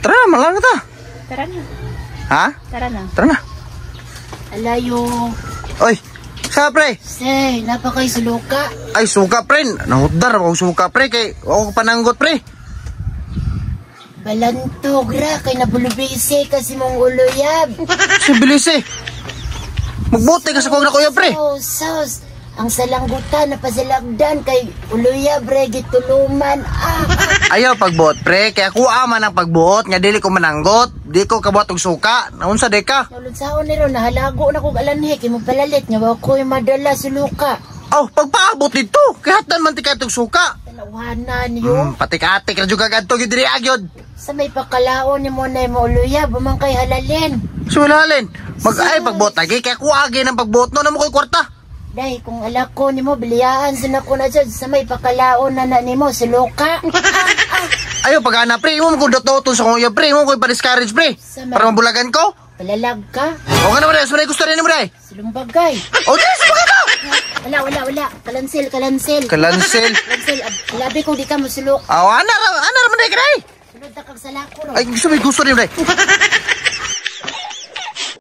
Tara, malang ta. Tara na. Ha? Tara na. Tara na. Alayo. Oy, sa pre. Say, napakay suluka. Ay, suka pre. Nahudar ako suka pre. Kay ako pananggot pre. Balantog ra, kay nabulubisi kasi mong uluyab. Si bilis eh. Magbuti ka sa kong nakuya pre. Sos. Ang salanggutan na pasalagdan kay uluyab re gituluman. Ayaw pagbuot pre. Kaya ako aman ang pagbuot. Nga dili ko mananggot. Di ko kabuot og suka. Naunsa de ka? Nulunsaon niro, nahalago na kong alanhi. Kay magpalalit nga ba ko yung madala suluka. Oh, pagpaabot dito. Kaya hatan man tika itong suka. Talawanan yun. Patik-atik na juga ganto gidiri agyod. Sa may pakalaon ni mo na mo uluyab, bumang kay halalin. Sulalin. Ay pagbuot lagi. Kaya kuwagi ng pagbuot no na mo ko'y kwarta. Day, kung alako ni mo, biliyaan sa ko na dyan. Sa may pakalaon na ni mo, suluka. Ayaw pag-ana pre. Imo mo kung dototon sa kuya pre. Imo mo ko'y pa-discourage pre. Para mabulagan ko. Palalag ka. O ka na mo dahil. Sunay gusto rin mo dahil. Silumbagay. O dahil sa mga ka. Wala. Kalansil. Kalansel. Kalansil. Labi kung di ka mo sulok. Ana naman dahil ka dahil. Sunod na kag salako ro. Ay gusto rin mo dahil.